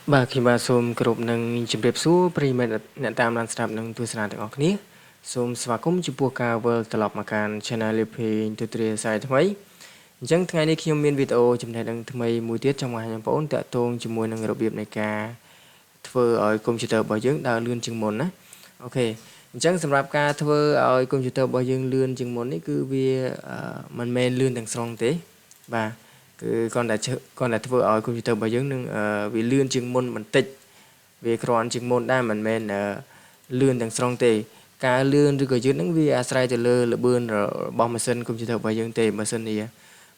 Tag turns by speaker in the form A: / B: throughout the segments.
A: Bà khi bà xôm group nâng chìm đẹp xua pri mẹ nhận tam lan sạp nâng tu sẵnទាំងអស់គ្នាសូមស្វាគមន៍ចំពោះការវិលត្រឡប់មកកាន់ Channel Leappeng Tutorials ថ្មីអញ្ចឹងថ្ងៃនេះខ្ញុំមានវីដេអូចំណេះដឹងថ្មីមួយទៀតចង់ឲ្យបងប្អូនតាក់ទងជាមួយនឹងរបៀបនៃការធ្វើឲ្យកុំព្យូទ័ររបស់យើងដើរលឿនជាងមុនណាអូខេអញ្ចឹងសម្រាប់ការធ្វើឲ្យកុំព្យូទ័ររបស់យើងលឿនជាងមុននេះគឺវាមិនមែនលឿនទាំងស្រុងទេបាទគឺគាត់តែធ្វើឲ្យកុំព្យូទ័ររបស់យើងនឹងវាលឿនជាងមុនបន្តិចវាគ្រាន់ជាងមុនដែរមិនមែនលឿនទាំងស្រុងទេការលឿនឬក៏យឺតហ្នឹងវាអាស្រ័យទៅលើល្បឿនរបស់ម៉ាស៊ីនកុំព្យូទ័ររបស់យើងទេបើសិនជា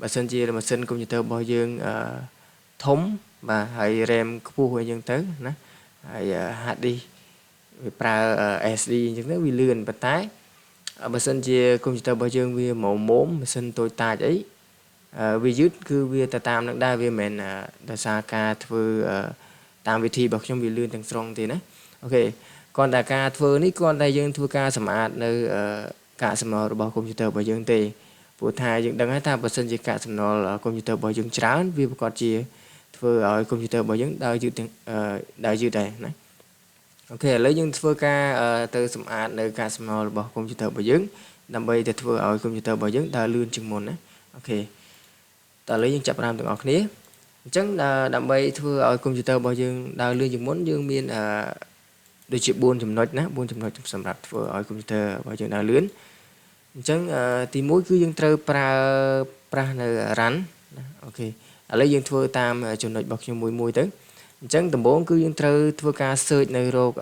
A: ម៉ាស៊ីនកុំព្យូទ័ររបស់យើងធំបាទហើយ RAM ខ្ពស់អីចឹងទៅណាហើយ hard disk វាប្រើ SD អញ្ចឹងទៅវាលឿនប៉ុន្តែបើសិនជាកុំព្យូទ័ររបស់យើងវាម៉ាស៊ីនតូចតាចអីវាយឺតគឺវាទៅតាមនឹងដែរវាមិនមែនដោយសារការធ្វើតាមវិធីរបស់ខ្ញុំវាលឿនទាំងស្រុងទេណាអូខេគ្រាន់តែការធ្វើនេះគ្រាន់តែយើងធ្វើការសម្អាតនៅកាកសំណល់របស់កុំព្យូទ័ររបស់យើងទេព្រោះថាយើងដឹងហើយថាបើសិនជាកាកសំណល់កុំព្យូទ័ររបស់យើងច្រើនវាប្រកាសជាធ្វើឲ្យកុំព្យូទ័ររបស់យើងដើរយឺតដែរណាអូខេឥឡូវយើងធ្វើការទៅសម្អាតនៅកាកសំណល់របស់កុំព្យូទ័ររបស់យើងដើម្បីទៅធ្វើឲ្យកុំព្យូទ័ររបស់យើងដើរលឿនជាងមុនណាអូខេតើឥឡូវយើងចាប់ផ្ដើមទាំងអស់គ្នាអញ្ចឹងដើម្បីធ្វើឲ្យកុំព្យូទ័ររបស់យើងដើរលឿនជាងមុនយើងមានដូចជា4ចំណុចណា4ចំណុចសម្រាប់ធ្វើឲ្យកុំព្យូទ័ររបស់យើងដើរលឿនអញ្ចឹងទី1គឺយើងត្រូវប្រើប្រាស់នៅ run ណាអូខេឥឡូវយើងធ្វើតាមចំណុចរបស់ខ្ញុំមួយទៅអញ្ចឹងដំបូងគឺយើងត្រូវធ្វើការ search នៅរក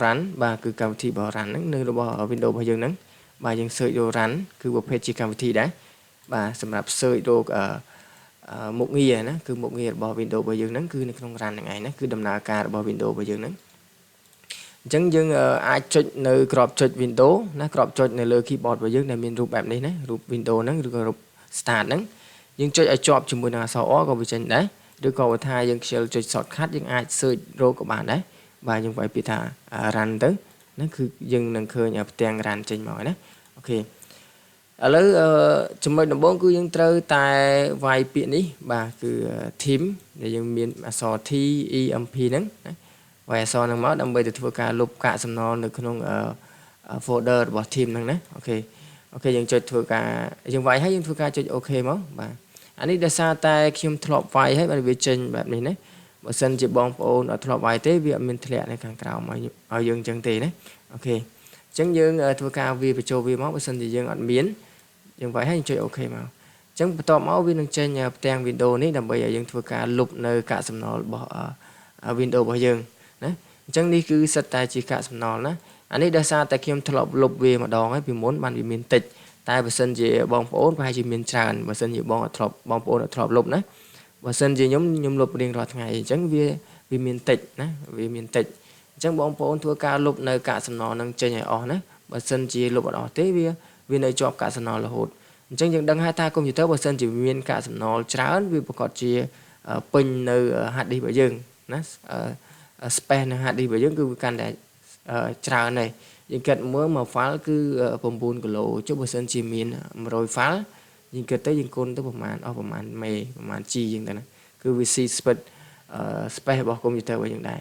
A: run បាទគឺកម្មវិធីរបស់ run ហ្នឹងនៅរបស់ Windows របស់យើងហ្នឹងបាទយើង search រក run គឺប្រភេទជាកម្មវិធីដែរបាទសម្រាប់ search រកមុខងារណាគឺមុខងាររបស់ Windows របស់យើងហ្នឹងគឺនៅក្នុង run ហ្នឹងឯងណាគឺដំណើរការរបស់ Windows របស់យើងហ្នឹងអញ្ចឹងយើងអាចចុចនៅក្របចុច Windows ណាក្របចុចនៅលើ keyboard របស់យើងដែលមានរូបបែបនេះណារូប Windows ហ្នឹងឬក៏រូប Start ហ្នឹងយើងចុចឲ្យជាប់ជាមួយនឹងអក្សរ O ក៏វាចេញដែរឬក៏បើថាយើងខ្ជិលចុច shortcut យើងអាច search រកក៏បានដែរបាទយើងវាយពាក្យថា run ទៅហ្នឹងគឺយើងនឹងឃើញផ្ទាំង run ចេញមកហើយណាអូខេឥឡូវចំណុចដំបូងគឺយើងត្រូវតែវាយពាក្យនេះបាទគឺ theme ដែលយើងមានអក្សរ T E M P ហ្នឹងណាវាយអក្សរហ្នឹងមកដើម្បីទៅធ្វើការលុបកាកសំណល់នៅក្នុងfolder របស់ theme ហ្នឹងណាអូខេយើងចុចធ្វើការយើងវាយហើយយើងធ្វើការចុច OK មកបាទអានេះដោយសារតែខ្ញុំធ្លាប់វាយហើយបាទវាចេញបែបនេះណាបើសិនជាបងប្អូនអត់ធ្លាប់វាយទេវាអត់មានធ្លាក់នៅខាងក្រោមឲ្យយើងអញ្ចឹងទេណាអូខេអញ្ចឹងយើងធ្វើការវាបញ្ចូលវាមកបើសិនជាយើងអត់មានយើងវាយហើយចុច OK មកអញ្ចឹងបន្ទាប់មកវានឹងចេញផ្ទាំង Windows នេះដើម្បីឲ្យយើងធ្វើការលុបនៅកាកសំណល់របស់ Windows របស់យើងណាអញ្ចឹងនេះគឺសិតតែជាកាកសំណល់ណាអានេះដោយសារតែខ្ញុំធ្លាប់លុបវាម្ដងហើយពីមុនបានវាមានតិចតែបើសិនជាបងប្អូនប្រហែលជាមានច្រើនបើសិនជាបងប្អូនអត់ធ្លាប់លុបណាបើសិនជាខ្ញុំលុបរៀងរាល់ថ្ងៃអញ្ចឹងវាមានតិចណាវាមានតិចអញ្ចឹងបងប្អូនធ្វើការលុបនៅកាកសំណល់នឹងចេញឲ្យអស់ណាបើសិនជាលុបអត់អស់ទេវានៅជាប់កាកសំណល់រហូតអញ្ចឹងយើងដឹងហើយថាកុំព្យូទ័របើសិនជាមានកាកសំណល់ច្រើនវាប្រកាសជាពេញនៅ hard disk របស់យើងណាspace នៅ hard disk របស់យើងគឺវាកាន់តែច្រើនហើយយើងគិតមើលមួយ file គឺ9គីឡូចុះបើសិនជាមាន100 file យើងគិតទៅយើងគុណទៅប្រហែលមេប្រហែល G អញ្ចឹងទៅណាគឺវាស៊ី space របស់កុំព្យូទ័ររបស់យើងដែរ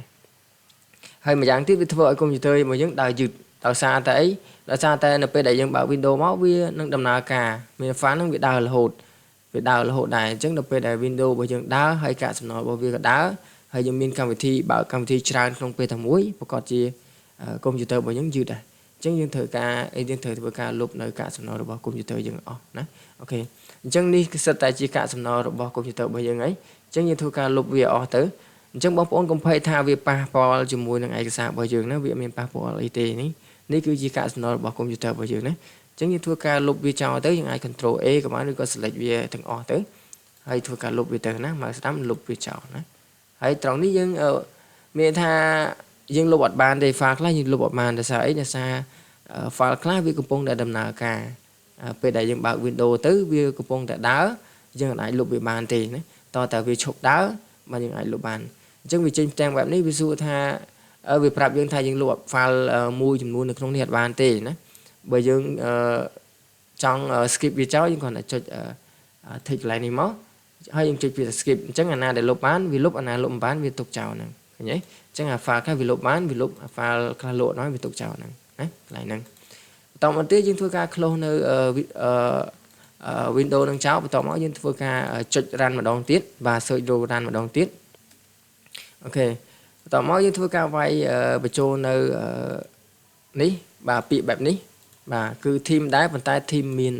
A: ហើយម្យ៉ាងទៀតវាធ្វើឲ្យកុំព្យូទ័ររបស់យើងដើរយឺតដោយសារតែអីដោយសារតែនៅពេលដែលយើងបើក Windows មកវានឹងដំណើរការមាន file ហ្នឹងវាដើររហូតដែរអញ្ចឹងដល់ពេលដែល Windows របស់យើងដើរហើយកាកសំណល់របស់វាក៏ដើរហើយយើងមានកម្មវិធីបើកកម្មវិធីច្រើនក្នុងពេលតែមួយប្រកាសជាកុំព្យូទ័ររបស់យើងយឺតដែរអញ្ចឹងយើងត្រូវធ្វើការលុបនៅកាកសំណល់របស់កុំព្យូទ័រយើងអស់ណាអូខេអញ្ចឹងនេះគឺសិតតែជាកាកសំណល់របស់កុំព្យូទ័ររបស់យើងហើយអញ្ចឹងយើងធ្វើការលុបវាអស់ទៅអញ្ចឹងបងប្អូនកុំភ័យថាវាប៉ះពាល់ជាមួយនឹងឯកសាររបស់យើងណាវាមានប៉ះពាល់អីទេនេះគឺជាកាកសំណល់របស់កុំព្យូទ័ររបស់យើងណាអញ្ចឹងយើងធ្វើការលុបវាចោលទៅយើងអាច Control A ក៏បានឬក៏ Select វាទាំងអស់ទៅហើយធ្វើការលុបវាទៅណាមកស្ដាំលុបវាចោលណាហើយត្រង់នេះយើងមានថាយើងលុបអត់បានទេ file ខ្លះយើងលុបអត់បានដោយសារអីដោយសារ file ខ្លះវាកំពុងតែដំណើរការពេលដែលយើងបើក Windows ទៅវាកំពុងតែដើរយើងអាចលុបវាបានទេណាតោះតែវាឈប់ដើរបាទយើងអាចលុបបានអញ្ចឹងវាចេញផ្ទាំងបែបនេះវាសួរថាវាប្រាប់យើងថាយើងលុប file មួយចំនួននៅក្នុងនេះអត់បានទេណាបើយើងចង់ skip វាចោលយើងគ្រាន់តែចុច tick កន្លែងនេះមក ហើយយើងចុចពី skip អញ្ចឹងអាណាដែលលុបបានវាលុបអាណាលុបមិនបានវាទុកចោលហ្នឹងឃើញទេអញ្ចឹងអា file ខ្លះវាលុបបានវាលុបអា file ខ្លះលក់ដល់វាទុកចោលហ្នឹងណាកន្លែងហ្នឹងបន្តមកទៀតយើងធ្វើការ close នៅWindows នឹងចោលបន្តមកយើងធ្វើការចុច run ម្ដងទៀតបាទ search row run ម្ដងទៀតអូខេបន្តមកយើងធ្វើការវាយបញ្ចូលនៅនេះបាទពាក្យបែបនេះបាទគឺ team ដែរប៉ុន្តែ team មាន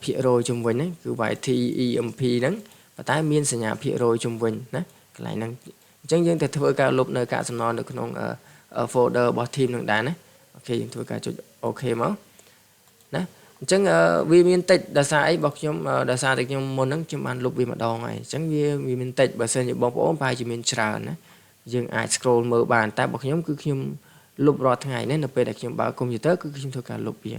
A: ភាគរយជុំវិញហ្នឹងគឺវាយ TEMP ហ្នឹងប៉ុន្តែមានសញ្ញាភាគរយជុំវិញណាកន្លែងហ្នឹងអញ្ចឹងយើងទៅធ្វើការលុបនៅកាកសំណល់នៅក្នុង folder របស់ team ហ្នឹងដែរណាអូខេយើងធ្វើការចុច OK មកណាអញ្ចឹងវាមានតិចដោយសារអីរបស់ខ្ញុំដោយសារតែខ្ញុំមុនហ្នឹងខ្ញុំបានលុបវាម្ដងហើយអញ្ចឹងវាមានតិចបើសិនជាបងប្អូនប្រហែលជាមានច្រើនណាយើងអាច scroll មើលបានតែរបស់ខ្ញុំគឺខ្ញុំលុបរាល់ថ្ងៃណានៅពេលដែលខ្ញុំបើកកុំព្យូទ័រគឺខ្ញុំធ្វើការលុបវា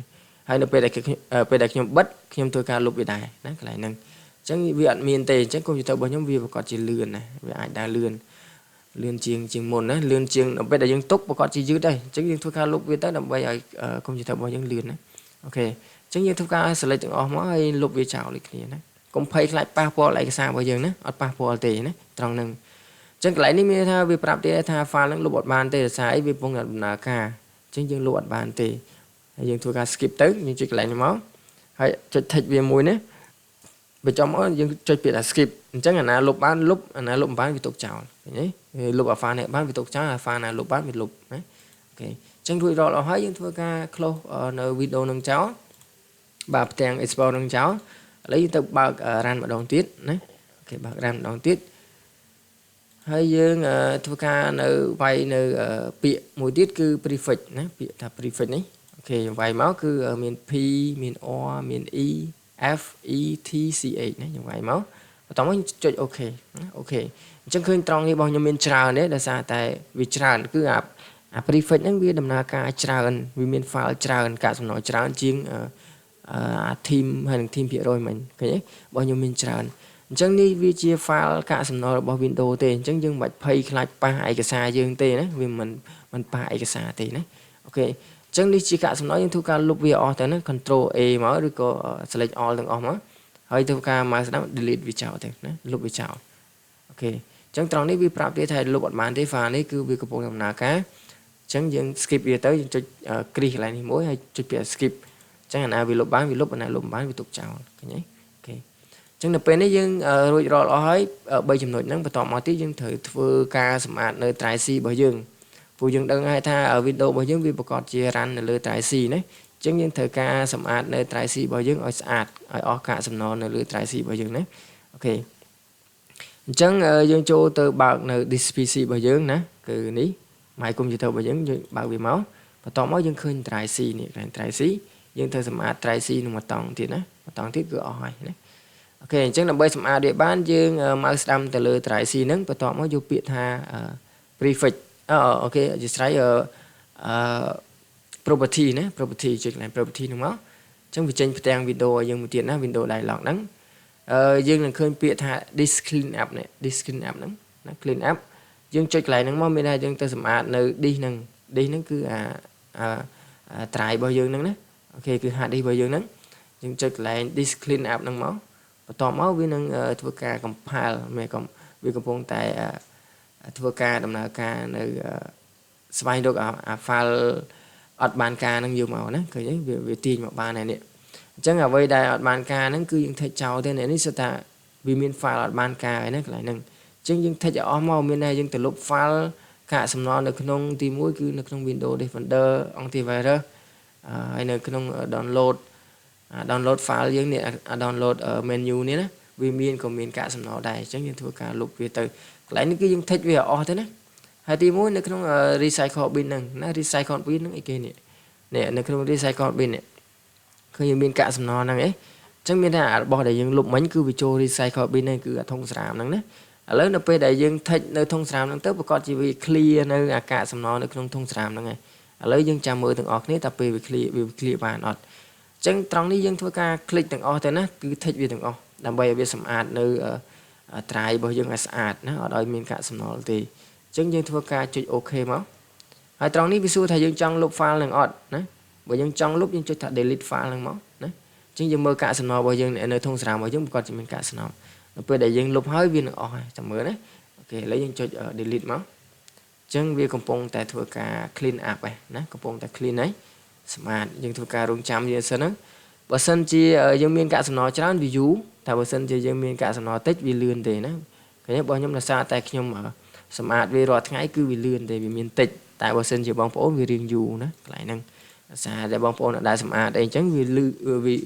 A: ហើយនៅពេលដែលខ្ញុំបិទខ្ញុំធ្វើការលុបវាដែរណាកន្លែងហ្នឹងអញ្ចឹងវាអត់មានទេអញ្ចឹងកុំព្យូទ័ររបស់ខ្ញុំវាប្រកាសជាលឿនណាវាអាចដើរលឿនជាងមុនណាលឿនជាងនៅពេលដែលយើងទុកប្រកាសជាយឺតដែរអញ្ចឹងយើងធ្វើការលុបវាទៅដើម្បីឲ្យកុំព្យូទ័ររបស់យើងលឿនណាអូខេអញ្ចឹងយើងធ្វើការ select ទាំងអស់មកហើយលុបវាចោលដូចគ្នាណាកុំភ័យខ្លាចប៉ះពាល់ឯកសាររបស់យើងណាអត់ប៉ះពាល់ទេណាត្រង់ហ្នឹងអញ្ចឹងកន្លែងនេះមានថាវាប្រាប់ទេថា file ហ្នឹងលុបអត់បានទេដោយសារអីវាកំពុងតែដំណើរការអញ្ចឹងយើងលុបអត់បានទេហើយយើងធ្វើការ skip ទៅយើងចុចកន្លែងនេះមកហើយចុច tick វាមួយណាបញ្ចុះមកយើងចុចពាក្យថា skip អញ្ចឹងអាណាលុបបានលុបអាណាលុបមិនបានវាទុកចោលឃើញទេវាលុបអា file នេះបានវាទុកចោលអា file ណាលុបបានវាលុបណាអូខេអញ្ចឹងរួចរាល់អស់ហើយយើងធ្វើការ close នៅ video នឹងចោលបាទផ្ទាំង export នឹងចោលឥឡូវយើងទៅបើក run ម្ដងទៀតណាអូខេបើក run ម្ដងទៀតហើយយើងធ្វើការនៅវាយនៅពាក្យមួយទៀតគឺ prefix ណាពាក្យថា prefix នេះអូខេយើងវាយមកគឺមាន P មាន R មាន E F E T C H ណាយើងវាយមកបន្តមកចុច OK ណាអូខេអញ្ចឹងឃើញត្រង់នេះរបស់ខ្ញុំមានច្រើនទេដោយសារតែវាច្រើនគឺអា prefix ហ្នឹងវាដំណើរការច្រើនវាមាន file ច្រើនកាកសំណល់ច្រើនជាងteam ហើយនឹង team ភាគរយមិញឃើញទេរបស់ខ្ញុំមានច្រើនអញ្ចឹងនេះវាជា file កាកសំណល់របស់ Windows ទេអញ្ចឹងយើងមិនបាច់ភ័យខ្លាចប៉ះឯកសារយើងទេណាវាមិនប៉ះឯកសារទេណាអូខេអញ្ចឹងនេះជាកាកសំណល់យើងធ្វើការលុបវាអស់ទៅណា Control A មកឬក៏ Select All ទាំងអស់មកហើយធ្វើការ mouse down delete វាចោលទៅណាលុបវាចោលអូខេអញ្ចឹងត្រង់នេះវាប្រាប់ទេថាលុបអត់បានទេ file នេះគឺវាកំពុងដំណើរការអញ្ចឹងយើង skip វាទៅយើងចុចគ្រីសកន្លែងនេះមួយហើយចុចពាក្យ skip អញ្ចឹងអាណាវាលុបបានវាលុបអាណាលុបមិនបានវាទុកចោលឃើញទេអូខេអញ្ចឹងនៅពេលនេះយើងរួចរាល់អស់ហើយ3ចំណុចហ្នឹងបន្តមកទៀតយើងត្រូវធ្វើការសម្អាតនៅ drive C របស់យើងព្រោះយើងដឹងហើយថា Windows របស់យើងវាប្រកាសជា run នៅលើ drive C ណាអញ្ចឹងយើងត្រូវការសម្អាតនៅ drive C របស់យើងឲ្យស្អាតឲ្យអស់កាកសំណល់នៅលើ drive C របស់យើងណាអូខេអញ្ចឹងយើងចូលទៅបើកនៅ disk PC របស់យើងណាគឺនេះ My Computer របស់យើងបើកវាមកបន្តមកយើងឃើញ drive C នេះកន្លែង drive C យើងត្រូវសម្អាត drive C នឹងមួយតង់ទៀតណាមួយតង់ទៀតគឺអស់ហើយណាអូខេអញ្ចឹងដើម្បីសម្អាតវាបានយើង mouse ស្ដាំទៅលើ drive C ហ្នឹងបន្ទាប់មកយកពាក្យថា prefix អូខេជាស្រ័យproperty ណា property ចុចកន្លែង property ហ្នឹងមកអញ្ចឹងវាចេញផ្ទាំង window ឲ្យយើងមួយទៀតណា window dialog ហ្នឹងយើងនឹងឃើញពាក្យថា disk clean up នេះ disk clean up ហ្នឹងណា clean up យើងចុចកន្លែងហ្នឹងមកមានថាយើងទៅសម្អាតនៅ disk ហ្នឹងគឺdrive របស់យើងហ្នឹងណាអូខេគឺ hard disk របស់យើងហ្នឹងយើងចុចកន្លែង disk clean up ហ្នឹងមកបន្ទាប់មកវានឹងធ្វើការ compile វាកំពុងតែធ្វើការដំណើរការនៅស្វែងរកអា file អត់បានការហ្នឹងយកមកណាឃើញទេវាទាញមកបានហើយនេះអញ្ចឹងអ្វីដែលអត់បានការហ្នឹងគឺយើង take ចោលទេនេះគឺថាវាមាន file អត់បានការហើយណាកន្លែងហ្នឹងអញ្ចឹងយើង take ឲ្យអស់មកមានតែយើងទៅលុប file កាកសំណល់នៅក្នុងទី1គឺនៅក្នុង Windows Defender Antivirus ហើយនៅក្នុង download file យើងនេះ download menu នេះណាវាមានក៏មានកាកសំណល់ដែរអញ្ចឹងយើងធ្វើការលុបវាទៅកន្លែងនេះគឺយើង take វាអស់ទៅណាហើយទី1នៅក្នុង recycle bin ហ្នឹងណា recycle bin ហ្នឹងអីគេនេះនៅក្នុង recycle bin នេះឃើញមានកាកសំណល់ហ្នឹងអីអញ្ចឹងមានថារបស់ដែលយើងលុបមិញគឺវាចូល recycle bin ហ្នឹងគឺអាធុងស្រាមហ្នឹងណាឥឡូវនៅពេលដែលយើង take នៅធុងស្រាមហ្នឹងទៅប្រកាសជាវា clear នៅអាកាកសំណល់នៅក្នុងធុងស្រាមហ្នឹងឯងឥឡូវយើងចាំមើលទាំងអស់គ្នាតើពេលវា clear បានអត់អញ្ចឹងត្រង់នេះយើងធ្វើការ click ទាំងអស់ទៅណាគឺ take វាទាំងអស់ដើម្បីឲ្យវាសម្អាតនៅ drive របស់យើងឲ្យស្អាតណាអត់ឲ្យមានកាកសំណល់ទេអញ្ចឹងយើងធ្វើការចុច OK មកហើយត្រង់នេះវាសួរថាយើងចង់លុប file នឹងអត់ណាបើយើងចង់លុបយើងចុចថា delete file ហ្នឹងមកណាអញ្ចឹងយើងមើលកាកសំណល់របស់យើងនៅធុងស្រាមរបស់យើងប្រកាសជាមានកាកសំណល់អ ពេលដែលយើងលុបហើយវានឹងអស់ហើយចាំមើលណាអូខេឥឡូវយើងចុច delete មកអញ្ចឹងវាកំពុងតែធ្វើការ clean up ហ្នឹងណាកំពុងតែ clean ហើយស្មាតយើងធ្វើការរងចាំយើងសិនហ្នឹងបើសិនជាយើងមានកាកសំណល់ច្រើនវាយូរតែបើសិនជាយើងមានកាកសំណល់តិចវាលឿនទេណាឃើញរបស់ខ្ញុំដោយសារតែខ្ញុំសម្អាតវារាល់ថ្ងៃគឺវាលឿនទេវាមានតិចតែបើសិនជាបងប្អូនវារៀងយូរណាកន្លែងហ្នឹងដោយសារតែបងប្អូនដែលសម្អាតអីអញ្ចឹង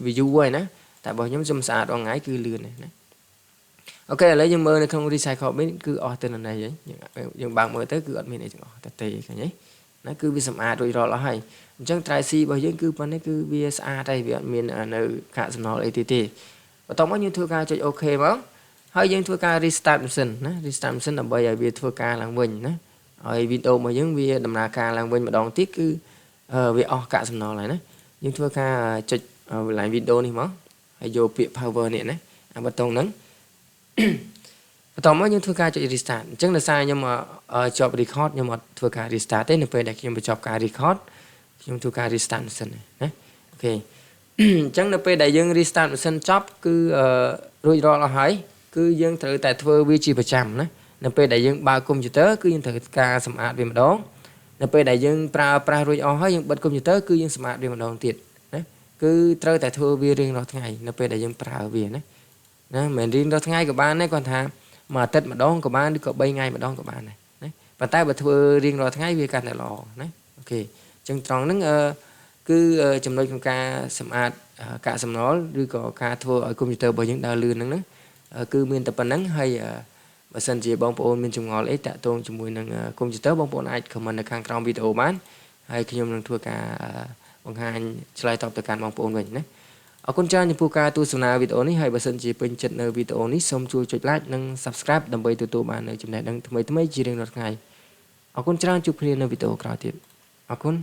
A: វាយូរហើយណាតែរបស់ខ្ញុំខ្ញុំស្អាតរាល់ថ្ងៃគឺលឿនណាអូខេឥឡូវយើងមើលនៅក្នុង recycle bin គឺអស់ទៅនៅណីហើយយើងបើកមើលទៅគឺអត់មានអីទាំងអស់តែទេឃើញទេណាគឺវាសម្អាតរួចរាល់អស់ហើយអញ្ចឹង try C របស់យើងគឺប៉ុណ្ណេះគឺវាស្អាតហើយវាអត់មាននៅកាកសំណល់អីទេបន្ទាប់មកយើងធ្វើការចុច OK មកហើយយើងធ្វើការ restart machine ណា restart machine ដើម្បីឲ្យវាធ្វើការឡើងវិញណាហើយវីដេអូរបស់យើងវាដំណើរការឡើងវិញម្ដងទៀតគឺវាអស់កាកសំណល់ហើយណាយើងធ្វើការចុចឡើងវីដេអូនេះមកហើយយកពាក្យ power នេះណាអាប៊ូតុងហ្នឹងបន្ទាប់មកយើងធ្វើការចុច restart អញ្ចឹងដោយសារខ្ញុំចប់ record ខ្ញុំអត់ធ្វើការ restart ទេនៅពេលដែលខ្ញុំបញ្ចប់ការ record ខ្ញុំធ្វើការ restart machine ណាអូខេអញ្ចឹងនៅពេលដែលយើង restart machine ចប់គឺរួចរាល់អស់ហើយគឺយើងត្រូវតែធ្វើវាជាប្រចាំណានៅពេលដែលយើងបើកកុំព្យូទ័រគឺយើងត្រូវការសម្អាតវាម្ដងនៅពេលដែលយើងប្រើប្រាស់រួចអស់ហើយយើងបិទកុំព្យូទ័រគឺយើងសម្អាតវាម្ដងទៀតណាគឺត្រូវតែធ្វើវារៀងរាល់ថ្ងៃនៅពេលដែលយើងប្រើវាណាមិនរៀងរាល់ថ្ងៃក៏បានដែរគាត់ថាមួយអាទិត្យម្ដងក៏បានឬក៏3ថ្ងៃម្ដងក៏បានដែរណាប៉ុន្តែបើធ្វើរៀងរាល់ថ្ងៃវាកាន់តែល្អណាអូខេអញ្ចឹងត្រង់ហ្នឹងគឺចំណុចក្នុងការសម្អាតកាកសំណល់ឬក៏ការធ្វើឲ្យកុំព្យូទ័ររបស់យើងដើរលឿនហ្នឹងណាគឺមានតែប៉ុណ្្នឹងហើយបើសិនជាបងប្អូនមានចម្ងល់អីតាក់ទងជាមួយនឹងកុំព្យូទ័របងប្អូនអាច comment នៅខាងក្រោមវីដេអូបានហើយខ្ញុំនឹងធ្វើការបង្ហាញឆ្លើយតបទៅកាន់បងប្អូនវិញណាអរគុណច្រើនចំពោះការទស្សនាវីដេអូនេះហើយបើសិនជាពេញចិត្តនៅវីដេអូនេះសូមជួយចុច like និង subscribe ដើម្បីទទួលបាននូវចំណេះដឹងថ្មីៗជារៀងរាល់ថ្ងៃអរគុណច្រើនជួបគ្នានៅវីដេអូក្រោយទៀតអរគុណ